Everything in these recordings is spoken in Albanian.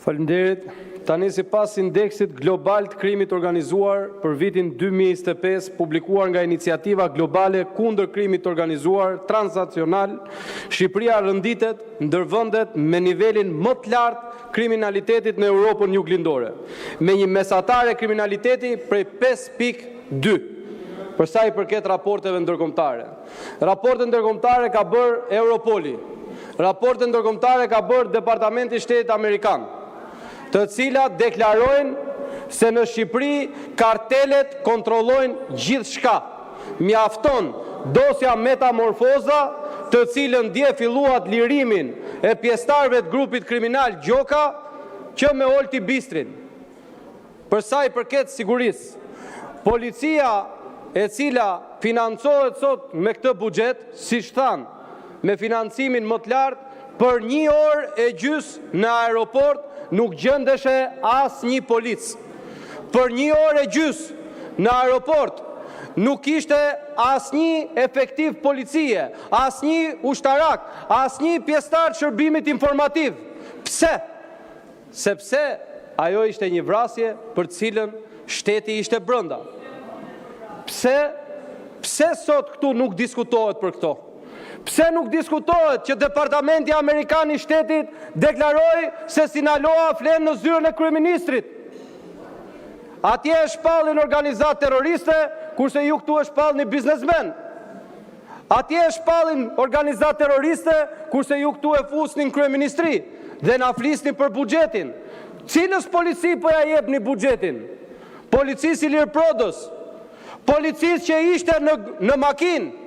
Faleminderit. Tani sipas indeksit global të krimit organizuar për vitin 2025 publikuar nga Iniciativa Globale kundër krimit organizuar transnacional, Shqipëria rënditet ndër vendet me nivelin më të lartë kriminalitetit në Europën juglindore, me një mesatare kriminaliteti prej 5.2. Për sa i përket raporteve ndërkombëtare. Raportet ndërkombëtare ka bërë Europoli. Raportet ndërkombëtare ka bërë Departamenti i Shtetit Amerikan, të cilat deklarojnë se në Shqipëri kartelet kontrollojnë gjithçka. Mjafton dosja Metamorfoza, të cilën dje filluat lirimin e pjesëtarëve të grupit kriminal Gjoka, që me Olti Bistrin. Për sa i përket sigurisë, policia e cila financohet sot me këtë buxhet, siç thanë, me financimin më të lartë, për 1 orë e gjys në aeroport nuk gjendeshe asnjë polic. Për 1 orë e gjys në aeroport nuk ishte asnjë efektiv policie, asnjë ushtarak, asnjë pjesëtar të shërbimit informativ. Pse? Sepse ajo ishte një vrasje për të cilën shteti ishte brenda. Pse sot këtu nuk diskutohet për këto? Pse nuk diskutohet që Departamenti Amerikan i Shtetit deklaroi se Sinaloa flen në zyrën e kryeministrit? Atje e shpallin organizatë terroriste, kurse ju këtu e shpallni biznesmen. Atje e shpallin organizatë terroriste, kurse ju këtu e fusnin kryeministri dhe na flisnin për buxhetin. Cilës polici po ja jepni buxhetin? Policisë Ilir Prodës, policisë që ishte në makinë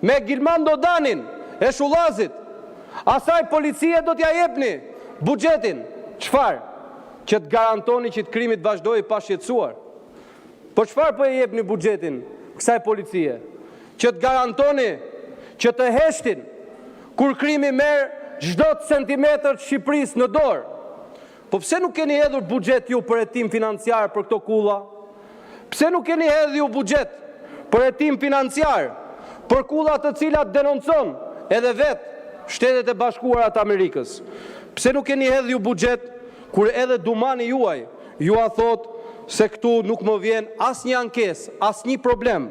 me Gilman Dodanin e Shullazit, asaj policie do t'ja jepni buxhetin. Çfarë? Që të garantoni që të krimit vazhdoi pa shqetësuar. Po çfarë po e jepni buxhetin kësaj policie? Që të garantoni që të heshtin kur krimi merr çdo centimetër të Shqipërisë në dorë. Po pse nuk keni hedhur buxhet ju për hetim financiar për këto kulla? Pse nuk keni hedhur ju buxhet për hetim financiar për kullat të cilat denoncon edhe vetë Shtetet e Bashkuara të Amerikës? Pse nuk keni hedhur ju buxhet kur edhe dumani juaj ju a thot se këtu nuk më vjen asnjë ankesë, asnjë problem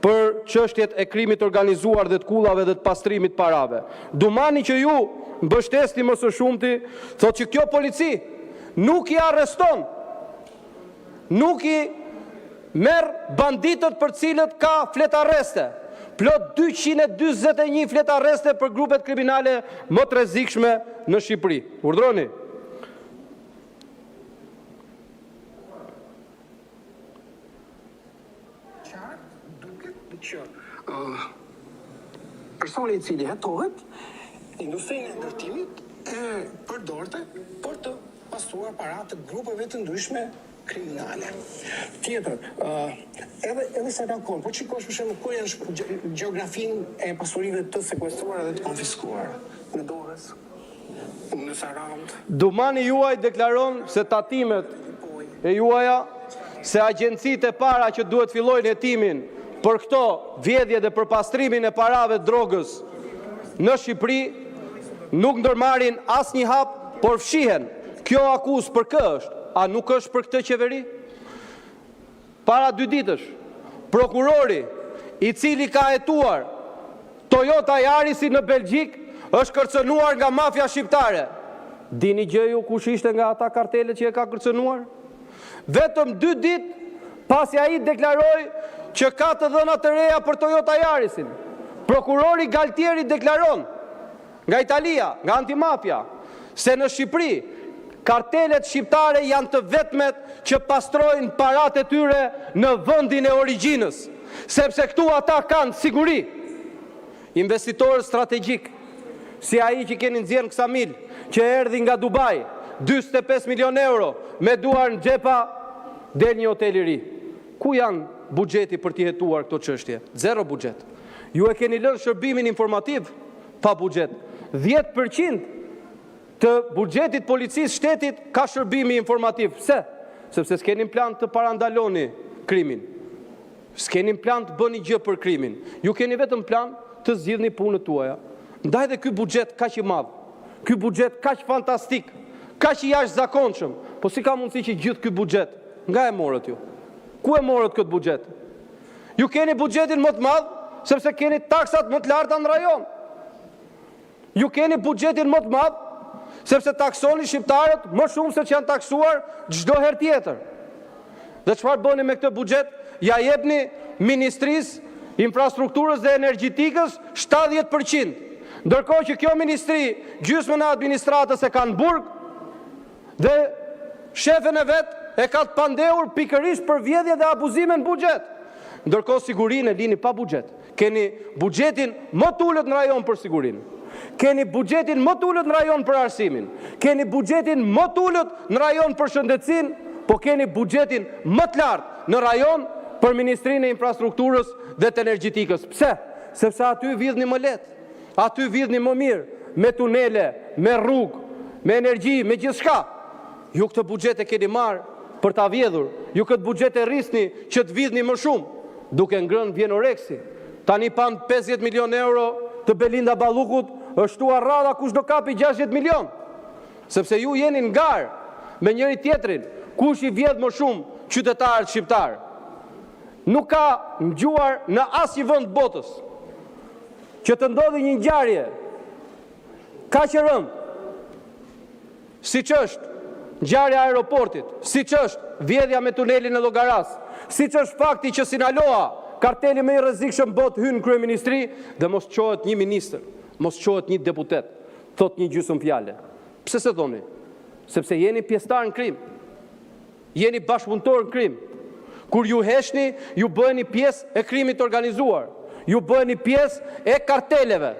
për çështjet e krimit organizuar dhe të kullave dhe të pastrimit parave. Dumani që ju mbështesni më së shumti thot që kjo polici nuk i arreston, nuk i merr banditët për cilët ka fletarreste. Plot 241 fletarreste për grupet kriminale më të rrezikshme në Shqipëri. Urdhroni. Që personi I cili hetohet, industrinë e ndërtimit e përdorte për të pastruar paratë të grupeve të ndryshme kriminale. Tjetër, edhe sa takon, po çikosh për shembull ku janë gjeografinë e pasurive të sekuestruara dhe të konfiskuara në Durrës, në Sarandë. Dumani juaj deklaron se tatimet e juaja, se agjencitë e para që duhet fillojnë hetimin për këto vjedhje dhe për pastrimin e parave drogës në Shqipëri nuk ndërmarrin asnjë hap, por fshihen. Kjo akuzë për kë është? A nuk është për këtë qeveri? Para 2 ditësh, prokurori I cili ka hetuar Toyota Yarisin në Belgjik është kërcënuar nga mafia shqiptare. Dini gjë ju kush ishte nga ata kartelet që e ka kërcënuar? Vetëm 2 ditë pasi ai deklaroi që ka të dhëna të reja për Toyota Yarisin. Prokurori Galtieri deklaron nga Italia, nga antimafia, se në Shqipëri kartelet shqiptare janë të vetmet që pastrojnë paratë e tyre në vendin e origjinës, sepse këtu ata kanë siguri. Investitor strategjik, si ai që keni nxjerrë në Ksamil, që erdhi nga Dubai, 45 milion euro, me duar në xhepa, del një hotel I ri. Ku janë buxheti për t'i hetuar këto çështje? Zero buxhet. Ju e keni lënë shërbimin informativ pa buxhet. 10% të buxhetit policisë shtetit ka shërbimi informativ. Pse? Sepse s'keni plan të parandaloni krimin. S'keni plan të bëni gjë për krimin. Ju keni vetëm plan të zgjidhni punët tuaja. Ndaj dhe ky buxhet kaq I madh, ky buxhet kaq fantastik, ka që jashtëzakonshëm. Po si ka mundësi që gjithë ky buxhet, nga e morët ju? Ku e morët këtë buxhet? Ju keni buxhetin më të madh sepse keni taksat më të larta në rajon. Ju keni buxhetin më të madh sepse taksoni shqiptarët më shumë se që janë taksuar çdo herë tjetër. Dhe çfarë bëni me këtë buxhet? Ja jepni Ministrisë Infrastrukturës dhe Energjetikës 70%. Ndërkohë që kjo ministri, gjysmën e administratës e kanë burg dhe shefen e vet e ka të pandehur pikërisht për vjedhje dhe abuzime në buxhet. Ndërkohë sigurinë e lini pa buxhet. Keni buxhetin më të ulët në rajon për sigurinë. Keni buxhetin më të ulët në rajon për arsimin. Keni buxhetin më të ulët në rajon për shëndetësinë, po keni buxhetin më të lartë në rajon për Ministrinë e Infrastrukturës dhe të Energjetikës. Pse? Sepse aty vidhni më lehtë. Aty vidhni më mirë, me tunele, me rrugë, me energji, me gjithçka. Ju këtë buxhet e keni marrë për ta vjedhur. Ju këtë buxhet e rrisni që të vidhni më shumë, duke ngrënë Vjenoreksi. Tani pan 50 milion euro të Belinda Ballukut, është shtuar rradha kush do kapi 60 milion. Sepse ju jeni në garë me njëri tjetrin, kush i vjedh më shumë qytetarët shqiptar. Nuk ka ngjuar në asnjë vend botës që të ndodhi një ngjarje kaq e rëndë, siç është ngjarja e aeroportit, siç është vjedhja me tunelin e Llogaras, siç është fakti që Sinaloa, karteli më i rrezikshëm botë, hyn në kryeministri dhe mos çohet një ministër, mos çohet një deputet, thot një gjysmë fjale. Pse se thoni? Sepse jeni pjesëtar në krim. Jeni bashkëpunëtor në krim. Kur ju heshni, ju bëheni pjesë e krimit organizuar. Ju bëheni pjesë e karteleve.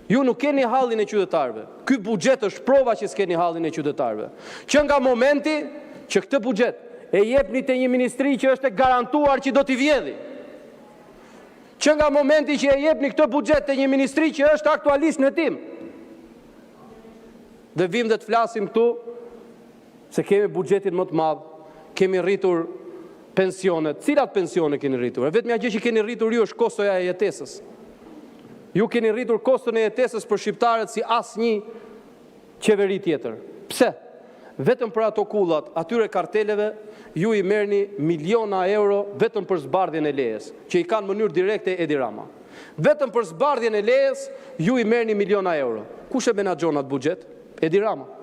Ju nuk keni hallin e qytetarëve. Ky buxhet është prova që s'keni hallin e qytetarëve. Që nga momenti që këtë buxhet e jepni te një ministri që është e garantuar që do t'i vjedhi. Që nga momenti që e jepni këtë buxhet te një ministri që është aktualisht në tim. Dhe vim dhe të flasim këtu se kemi buxhetin më të madh, kemi rritur pensionet. Cilat pensione keni rritur? E vetmja gjë që keni rritur ju është kostoja e jetesës. Ju keni rritur koston e jetesës për shqiptarët si asnjë qeveri tjetër. Pse? Vetëm për ato kullat, atyre karteleve, ju i merrni miliona euro vetëm për zbardhjen e lejes, që i kanë në mënyrë direkte Edi Rama. Vetëm për zbardhjen e lejes, ju i merrni miliona euro. Kush e menaxhon atë buxhet? Edi Rama.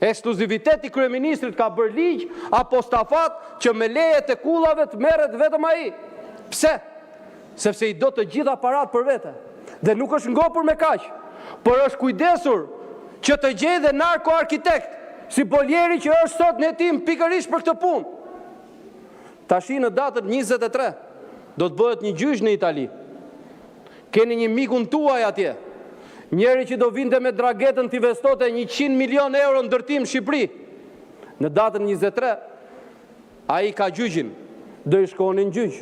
Ekskluziviteti kryeministrit ka bërë ligj apo stafat që me lejet e kullave të merret vetëm ai. Pse? Sepse i do të gjitha aparat për vete. Dhe nuk është ngopur me kaq, por është kujdesur që të gjejë dhe narko-arkitekt, si Boljeri që është sot në hetim pikërisht për këtë punë. Tashi në datën 23 do të bëhet një gjyq në Itali. Keni një mikun tuaj atje. Njeri që do vinte me dragetën t'i investote 100 milion euro në ndërtim Shqipëri. Në datën 23, ai ka gjyqin, do i shkoni në gjyq.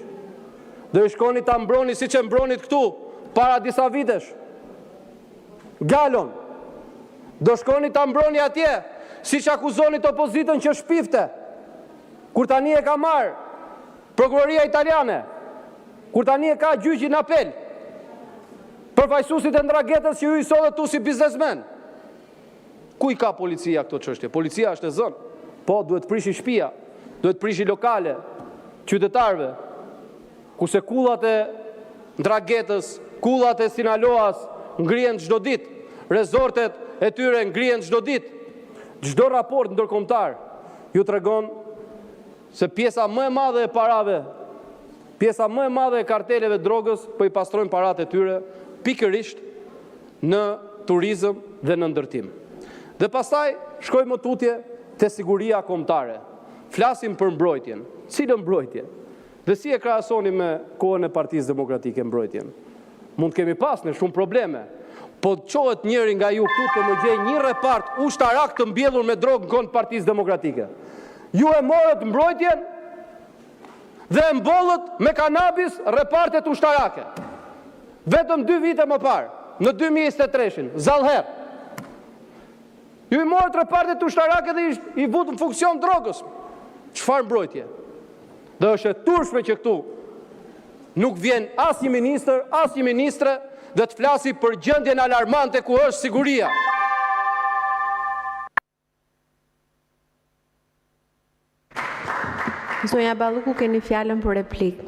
Do i shkoni ta mbroni siç e mbronit këtu para disa vitesh. Galon. Do shkoni ta mbroni atje, siç akuzonit opozitën që shpifte. Kur tani e ka marrë prokuroria italiane, kur tani e ka gjyqin në apel. Përfaqësuesit e ndragetës që ju i sollet tu si biznesmen. Ku i ka policia këto çështje? Policia është e zënë. Po, duhet të prishi shtëpia, duhet të prishi lokale, qytetarëve. Kurse kullat e ndragetës, kullat e Sinaloas ngrihen çdo ditë, rezortet e tyre ngrihen çdo ditë. Çdo raport ndërkombëtar ju tregon se pjesa më e madhe e parave, pjesa më e madhe e karteleve drogës po i pastrojnë paratë e tyre pikërisht në turizëm dhe në ndërtim. Dhe pastaj shkojmë më tutje te siguria kombëtare. Flasim për mbrojtjen. Cilën mbrojtje? Dhe si e krahasoni me kohën e Partisë Demokratike mbrojtjen? Mund kemi pas në shumë probleme. Po çohet njëri nga ju këtu të më gjej një repart ushtarak të mbjellur me drogë në kohën e Partisë Demokratike. Ju e morët mbrojtjen dhe e mbollët me kanabis repartet ushtarake. Vetëm 2 vite më parë, në 2023, zallher. Ju i morët repartet ushtarake dhe i vut në funksion drogës. Çfarë mbrojtje? Dhe është e turshme që këtu nuk vjen asnjë ministër, asnjë ministre dhe të flasi për gjendjen alarmante ku është siguria. Zonja Balluku, keni fjalën për replik.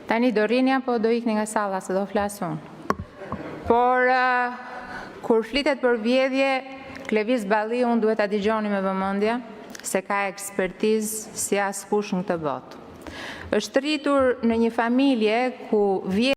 Tani do rini apo do ikni nga salla se do flasun. Por kur flitet për vjedhje, Klevis Balliu unë duhet ta dëgjoni me vëmendje se ka ekspertizë si askush në këtë botë. Është rritur në një familje ku